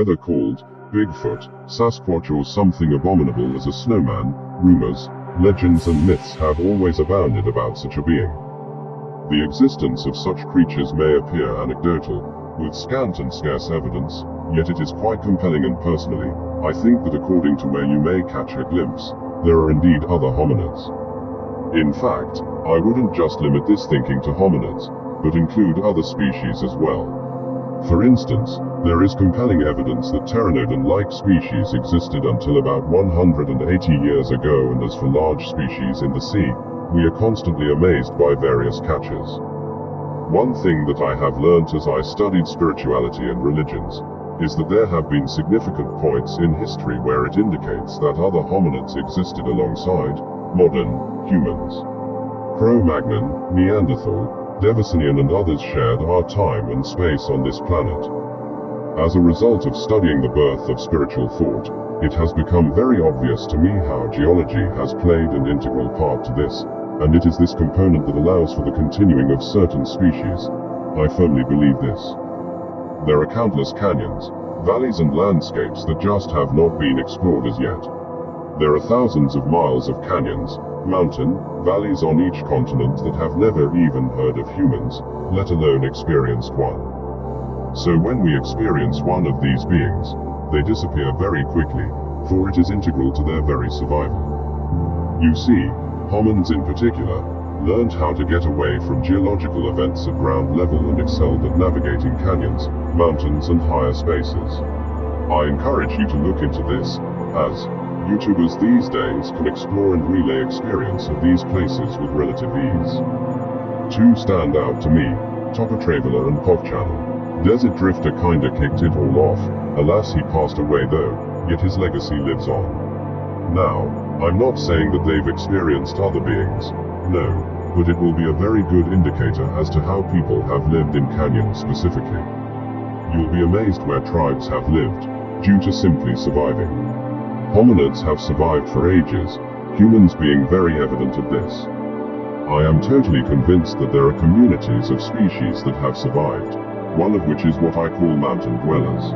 whether called Bigfoot, Sasquatch or something abominable as a snowman, rumors, legends and myths have always abounded about such a being. The existence of such creatures may appear anecdotal, with scant and scarce evidence, yet it is quite compelling, and personally, I think that according to where you may catch a glimpse, there are indeed other hominids. In fact, I wouldn't just limit this thinking to hominids, but include other species as well. For instance, there is compelling evidence that pteranodon-like species existed until about 180 years ago, and as for large species in the sea, we are constantly amazed by various catches. One thing that I have learnt as I studied spirituality and religions, is that there have been significant points in history where it indicates that other hominids existed alongside modern humans. Cro-Magnon, Neanderthal, Devisonian and others shared our time and space on this planet. As a result of studying the birth of spiritual thought, it has become very obvious to me how geology has played an integral part to this, and it is this component that allows for the continuing of certain species. I firmly believe this. There are countless canyons, valleys and landscapes that just have not been explored as yet. There are thousands of miles of canyons, mountain, valleys on each continent that have never even heard of humans, let alone experienced one. So when we experience one of these beings, they disappear very quickly, for it is integral to their very survival. You see, homins in particular, learned how to get away from geological events at ground level and excelled at navigating canyons, mountains and higher spaces. I encourage you to look into this, as YouTubers these days can explore and relay experience of these places with relative ease. Two stand out to me, Topper Traveler and Pov Channel. Desert Drifter kinda kicked it all off, alas he passed away though, yet his legacy lives on. Now, I'm not saying that they've experienced other beings, no, but it will be a very good indicator as to how people have lived in canyons specifically. You'll be amazed where tribes have lived, due to simply surviving. Hominids have survived for ages, humans being very evident of this. I am totally convinced that there are communities of species that have survived, one of which is what I call mountain dwellers.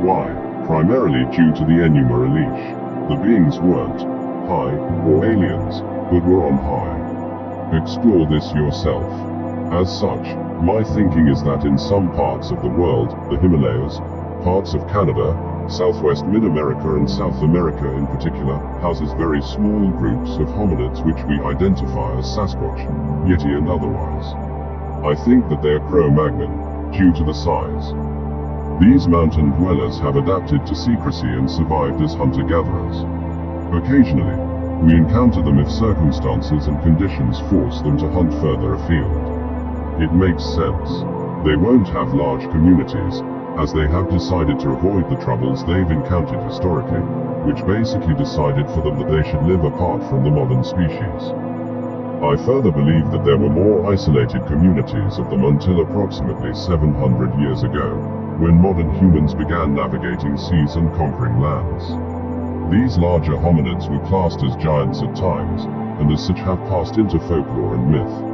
Why? Primarily due to the Enuma Elish. The beings weren't high, or aliens, but were on high. Explore this yourself. As such, my thinking is that in some parts of the world, the Himalayas, parts of Canada, Southwest Mid-America and South America in particular, houses very small groups of hominids which we identify as Sasquatch, Yeti and otherwise. I think that they are Cro-Magnon, due to the size. These mountain dwellers have adapted to secrecy and survived as hunter-gatherers. Occasionally, we encounter them if circumstances and conditions force them to hunt further afield. It makes sense. They won't have large communities, as they have decided to avoid the troubles they've encountered historically, which basically decided for them that they should live apart from the modern species. I further believe that there were more isolated communities of them until approximately 700 years ago, when modern humans began navigating seas and conquering lands. These larger hominids were classed as giants at times, and as such have passed into folklore and myth.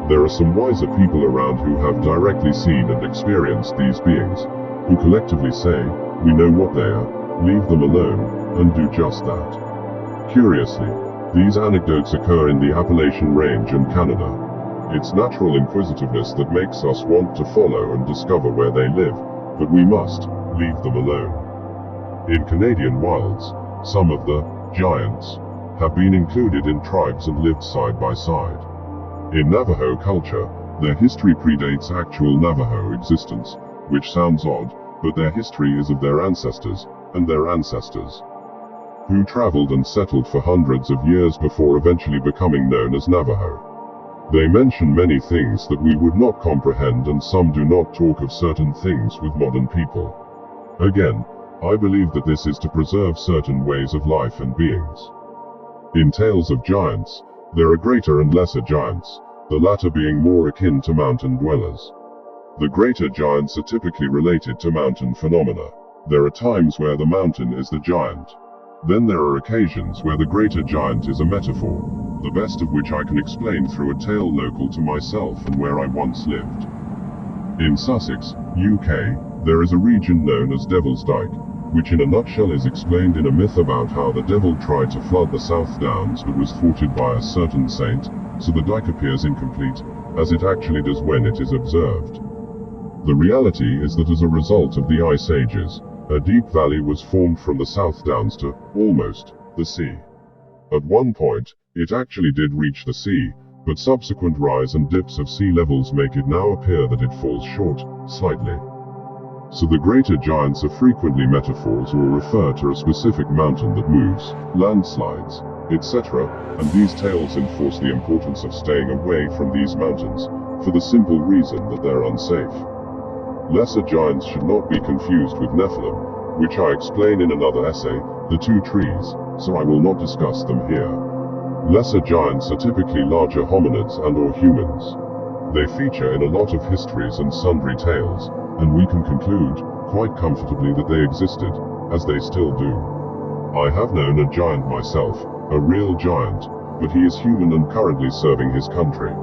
There are some wiser people around who have directly seen and experienced these beings, who collectively say, we know what they are, leave them alone, and do just that. Curiously, these anecdotes occur in the Appalachian Range and Canada. It's natural inquisitiveness that makes us want to follow and discover where they live, but we must leave them alone. In Canadian wilds, some of the giants have been included in tribes and lived side by side. In Navajo culture, their history predates actual Navajo existence, which sounds odd, but their history is of their ancestors, and their ancestors, who traveled and settled for hundreds of years before eventually becoming known as Navajo. They mention many things that we would not comprehend, and some do not talk of certain things with modern people. Again, I believe that this is to preserve certain ways of life and beings. In tales of giants, there are greater and lesser giants, the latter being more akin to mountain dwellers. The greater giants are typically related to mountain phenomena. There are times where the mountain is the giant. Then there are occasions where the greater giant is a metaphor, the best of which I can explain through a tale local to myself and where I once lived. In Sussex, UK, There is a region known as Devil's Dyke, which in a nutshell is explained in a myth about how the devil tried to flood the South Downs but was thwarted by a certain saint, so the dike appears incomplete, as it actually does when it is observed. The reality is that as a result of the Ice Ages, a deep valley was formed from the South Downs to, almost, the sea. At one point, it actually did reach the sea, but subsequent rise and dips of sea levels make it now appear that it falls short, slightly. So the greater giants are frequently metaphors or refer to a specific mountain that moves, landslides, etc., and these tales enforce the importance of staying away from these mountains, for the simple reason that they're unsafe. Lesser giants should not be confused with Nephilim, which I explain in another essay, The Two Trees, so I will not discuss them here. Lesser giants are typically larger hominids and/or humans. They feature in a lot of histories and sundry tales, and we can conclude, quite comfortably, that they existed, as they still do. I have known a giant myself, a real giant, but he is human and currently serving his country.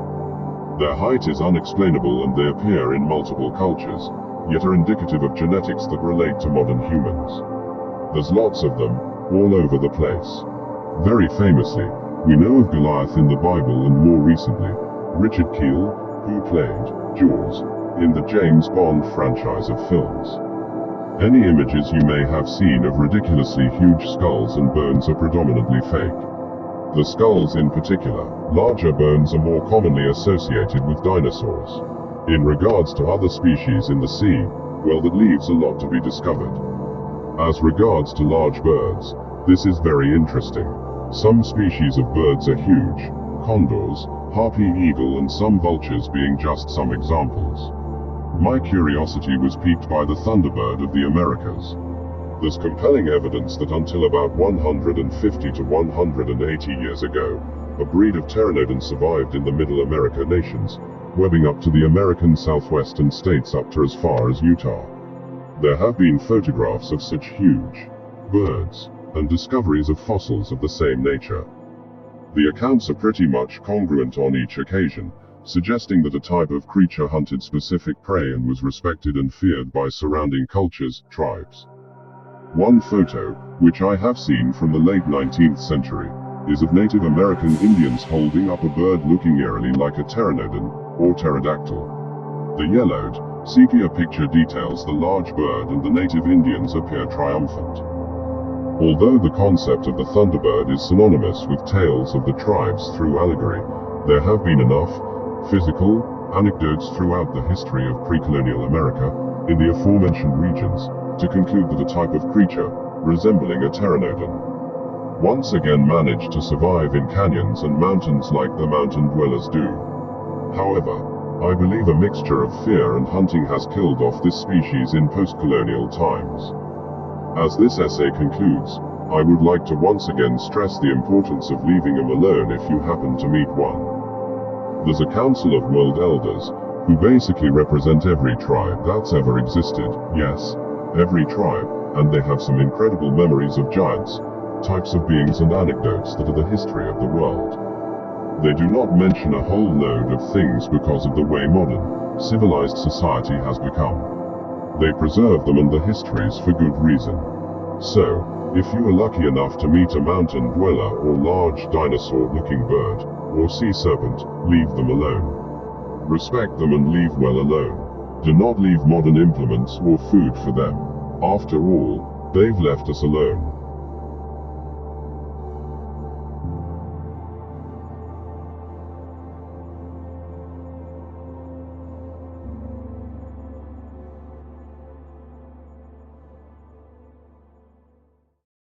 Their height is unexplainable and they appear in multiple cultures, yet are indicative of genetics that relate to modern humans. There's lots of them, all over the place. Very famously, we know of Goliath in the Bible and more recently, Richard Keel, who played Jaws in the James Bond franchise of films. Any images you may have seen of ridiculously huge skulls and bones are predominantly fake. The skulls in particular, larger bones are more commonly associated with dinosaurs. In regards to other species in the sea, well, that leaves a lot to be discovered. As regards to large birds, this is very interesting. Some species of birds are huge, condors, harpy eagle and some vultures being just some examples. My curiosity was piqued by the thunderbird of the Americas. There's compelling evidence that until about 150 to 180 years ago, a breed of pteranodon survived in the Middle America nations, webbing up to the American southwestern states up to as far as Utah. There have been photographs of such huge birds, and discoveries of fossils of the same nature. The accounts are pretty much congruent on each occasion, suggesting that a type of creature hunted specific prey and was respected and feared by surrounding cultures, tribes. One photo, which I have seen from the late 19th century, is of Native American Indians holding up a bird looking eerily like a pteranodon, or pterodactyl. The yellowed, sepia picture details the large bird and the native Indians appear triumphant. Although the concept of the thunderbird is synonymous with tales of the tribes through allegory, there have been enough physical anecdotes throughout the history of pre-colonial America, in the aforementioned regions, to conclude that a type of creature, resembling a pteranodon, once again managed to survive in canyons and mountains like the mountain dwellers do. However, I believe a mixture of fear and hunting has killed off this species in post-colonial times. As this essay concludes, I would like to once again stress the importance of leaving them alone if you happen to meet one. There's a council of world elders, who basically represent every tribe that's ever existed, yes, every tribe, and they have some incredible memories of giants, types of beings and anecdotes that are the history of the world. They do not mention a whole load of things because of the way modern, civilized society has become. They preserve them and the histories for good reason. So, if you are lucky enough to meet a mountain dweller or large dinosaur-looking bird, or sea serpent, leave them alone. Respect them and leave well alone. Do not leave modern implements or food for them. After all, they've left us alone.